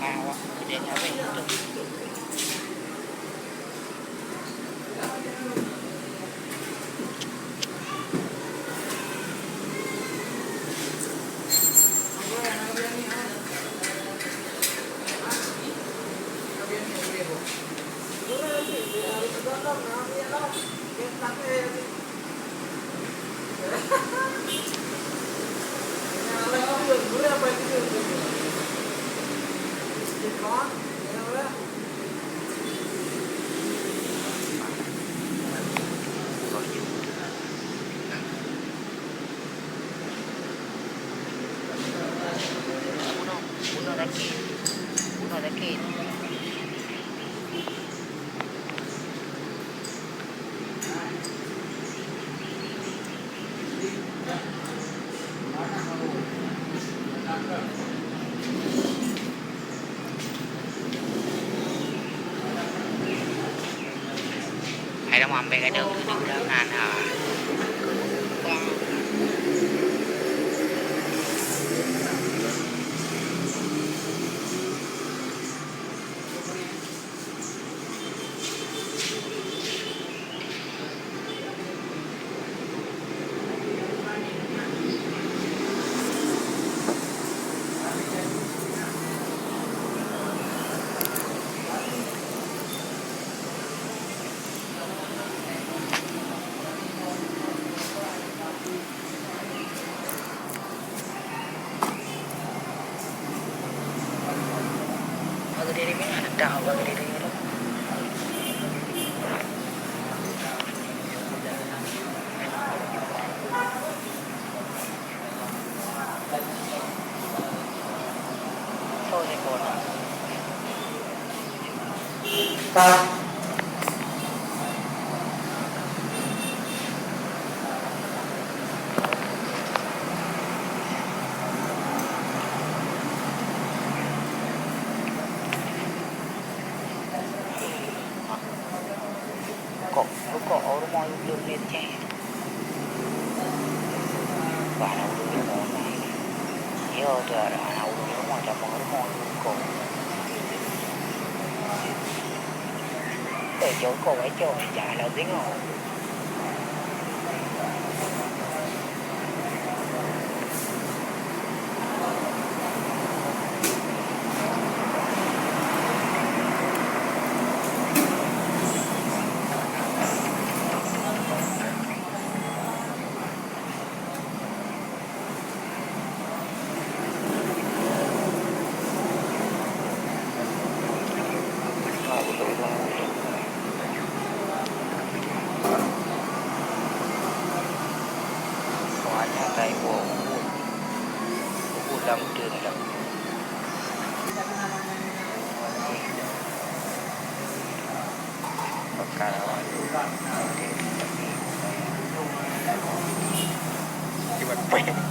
Awak dia nyampe itu. Uno lagi. Hay là ambil cái đường ngàn hả? Diri ini ada tahu diri ini. Thôi còn. Kok orang mau belum lihatnya para orang mau naik ya ada anak orang mau coba orang mau kok chỗ cô ấy chỗ chạy là tiếng ồn tay của lâm trường lâm Coba